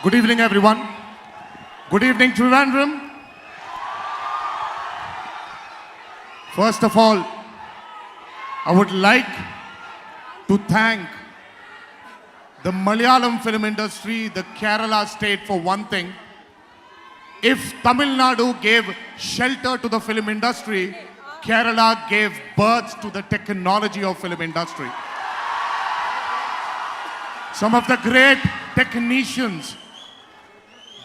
Good evening, everyone. Good evening, Trivandrum. First of all, I would like to thank the Malayalam film industry, the Kerala state for one thing. If Tamil Nadu gave shelter to the film industry, Kerala gave birth to the technology of film industry. Some of the great technicians,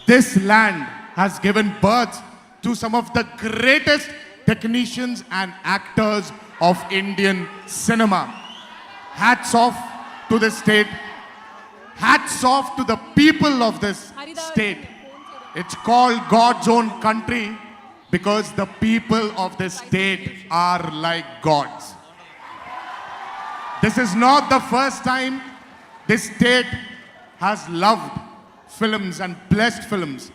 this land has given birth to some of the greatest technicians and actors of Indian cinema. Hats off to the state. Hats off to the people of this state. It's called God's own country because the people of this state are like gods. This is not the first time this state has loved films and blessed films.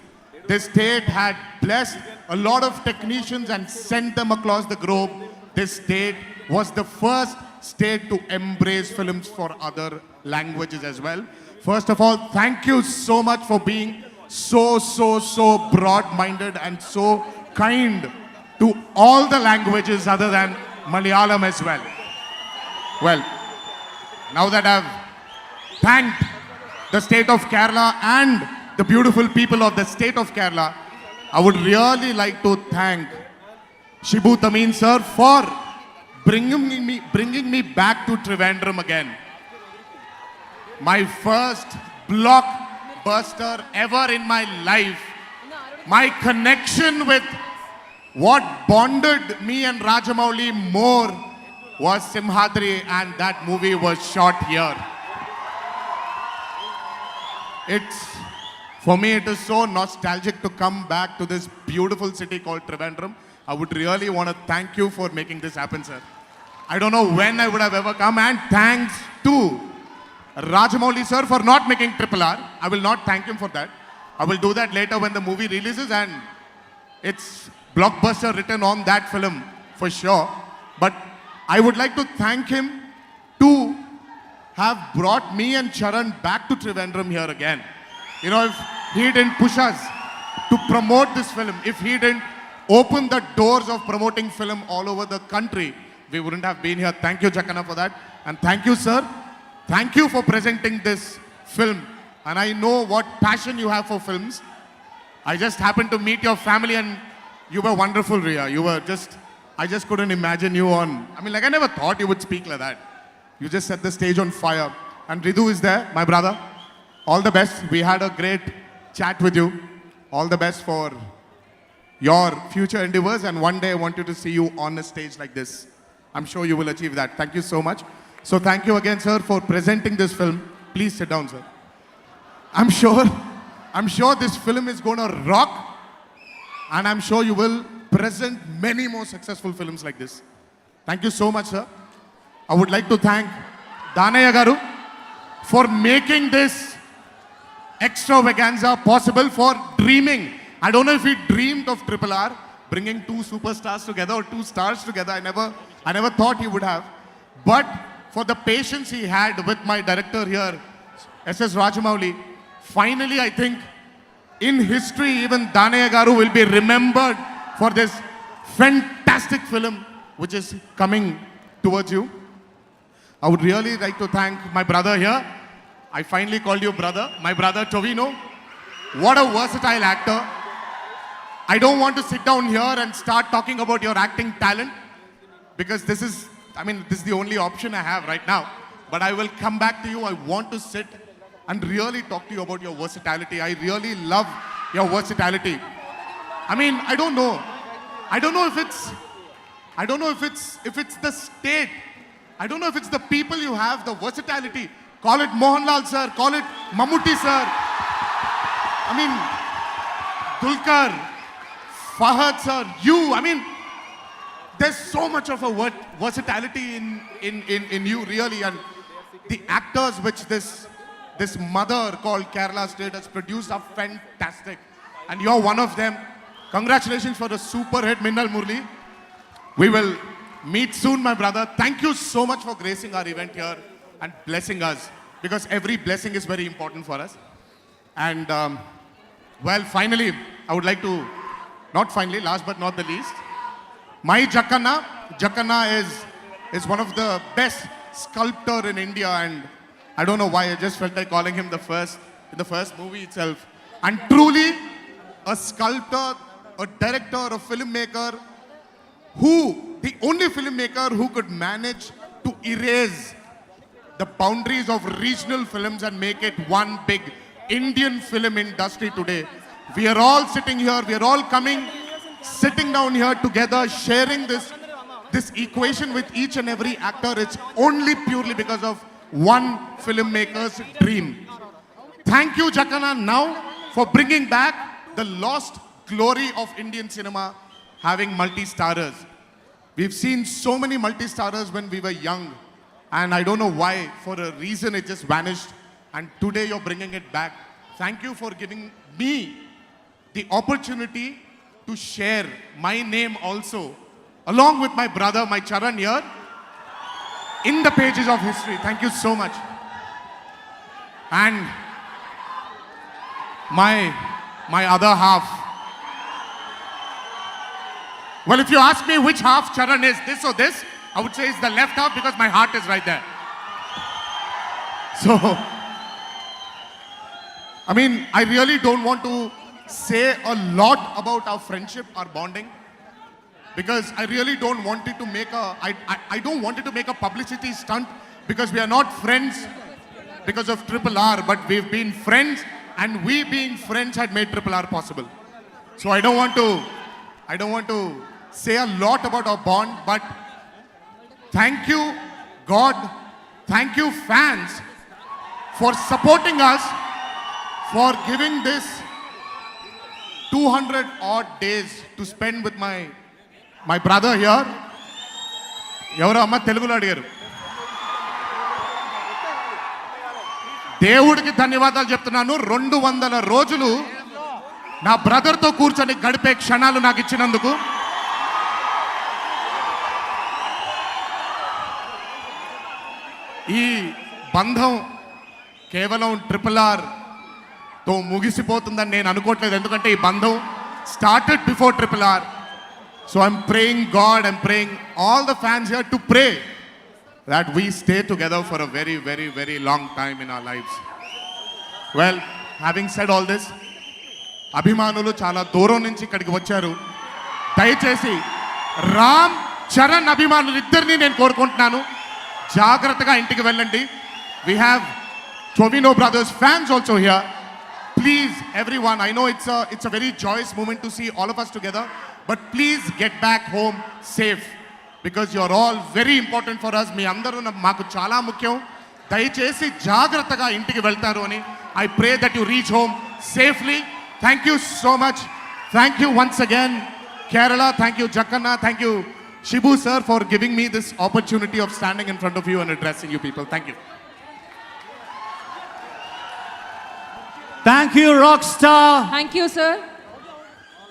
This state had blessed a lot of technicians and sent them across the globe. This state was the first state to embrace films for other languages as well. First of all, thank you so much for being so broad-minded and so kind to all the languages other than Malayalam as well. Well, now that I've thanked the state of Kerala and the beautiful people of the state of Kerala, I would really like to thank Shibu Tameen sir for bringing me back to Trivandrum again. My first blockbuster ever in my life. My connection with what bonded me and Rajamouli more was Simhadri, and that movie was shot here. For me, it is so nostalgic to come back to this beautiful city called Trivandrum. I would really want to thank you for making this happen, sir. I don't know when I would have ever come, and thanks to Rajamouli sir for not making RRR. I will not thank him for that. I will do that later when the movie releases and it's blockbuster written on that film for sure. But I would like to thank him to have brought me and Charan back to Trivandrum here again. You know, if he didn't push us to promote this film, if he didn't open the doors of promoting film all over the country, we wouldn't have been here. Thank you, Jakana, for that. And thank you, sir. Thank you for presenting this film. And I know what passion you have for films. I just happened to meet your family and you were wonderful, Ria. I just couldn't imagine you on. I mean, like, I never thought you would speak like that. You just set the stage on fire. And Ridu is there, my brother. All the best. We had a great chat with you. All the best for your future endeavors. And one day I want you to see you on a stage like this. I'm sure you will achieve that. Thank you so much. So thank you again, sir, for presenting this film. Please sit down, sir. I'm sure this film is going to rock. And I'm sure you will present many more successful films like this. Thank you so much, sir. I would like to thank Danaya Garu for making this extravaganza possible, for dreaming. I don't know if he dreamed of RRR, bringing two superstars together or two stars together. I never thought he would have. But for the patience he had with my director here, S.S. Rajamouli, finally I think in history even Danaya Garu will be remembered for this fantastic film which is coming towards you. I would really like to thank my brother here. I finally called you brother. My brother Tovino. What a versatile actor. I don't want to sit down here and start talking about your acting talent because this is the only option I have right now. But I will come back to you. I want to sit and really talk to you about your versatility. I really love your versatility. I mean, I don't know if it's the state. I don't know if it's the people you have, the versatility. Call it Mohanlal sir, call it Mammootty sir. I mean, Dulquer, Fahad sir, there's so much of a versatility in you really, and the actors which this mother called Kerala State has produced are fantastic. And you're one of them. Congratulations for the super hit Minnal Murli. We will meet soon, my brother. Thank you so much for gracing our event here and blessing us, because every blessing is very important for us. And well, finally, I would like to, not finally, last but not the least, my Jakanna. Jakanna is one of the best sculptor in India, and I don't know why, I just felt like calling him in the first movie itself. And truly a sculptor, a director, a filmmaker, the only filmmaker who could manage to erase the boundaries of regional films and make it one big Indian film industry today. We are all sitting here, we are all sitting down here together, sharing this equation with each and every actor. It's only purely because of one filmmaker's dream. Thank you, Jakanna, now for bringing back the lost glory of Indian cinema, having multi-starrers. We've seen so many multi-starrers when we were young, and I don't know why, for a reason it just vanished, and today you're bringing it back. Thank you for giving me the opportunity to share my name also, along with my brother, my Charan here, in the pages of history. Thank you so much. And my other half. Well, if you ask me which half Charan is, this or this, I would say it's the left half because my heart is right there. So, I mean, I really don't want to say a lot about our friendship, our bonding, because I really don't want it to make I don't want it to make a publicity stunt, because we are not friends because of Triple R, but we've been friends, and we being friends had made Triple R possible. So I don't want to say a lot about our bond, but thank you, God, thank you, fans, for supporting us, for giving this 200 odd days to spend with my brother here. ఎవరో అమ్మ తెలుగులో అడిగారు. దేవుడికి ధన్యవాదాలు చెప్తున్నాను. 200 రోజులు నా బ్రదర్తో కూర్చొని గడిపే క్షణాలు నాకు ఇచ్చినందుకు. ఈ బంధం కేవలం ట్రిపుల్ ఆర్ తో ముగిసిపోతుందని నేను అనుకోవట్లేదు, ఎందుకంటే ఈ బంధం started before triple R. So I'm praying God, I'm praying all the fans here to pray that we stay together for a very, very, very long time in our lives. Well, having said all this, అభిమానులు చాలా దూరం నుంచి ఇక్కడికి వచ్చారు. దయచేసి రామ్ చరణ్ అభిమానులు ఇద్దరిని నేను కోరుకుంటున్నాను, జాగ్రత్తగా ఇంటికి వెళ్ళండి. We have Tobino Brothers fans also here. Please, everyone, I know it's a very joyous moment to see all of us together, but please get back home safe, because you're all very important for us. మీ అందరూ మాకు చాలా ముఖ్యం. దయచేసి జాగ్రత్తగా ఇంటికి వెళ్తారు అని I pray that you reach home safely. Thank you so much. Thank you once again, Kerala. Thank you, Jakanna. Thank you, Shibu sir, for giving me this opportunity of standing in front of you and addressing you people. Thank you. Thank you, Rockstar. Thank you, sir.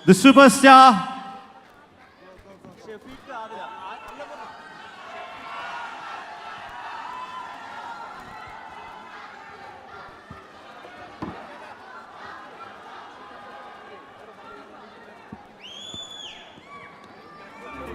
The superstar.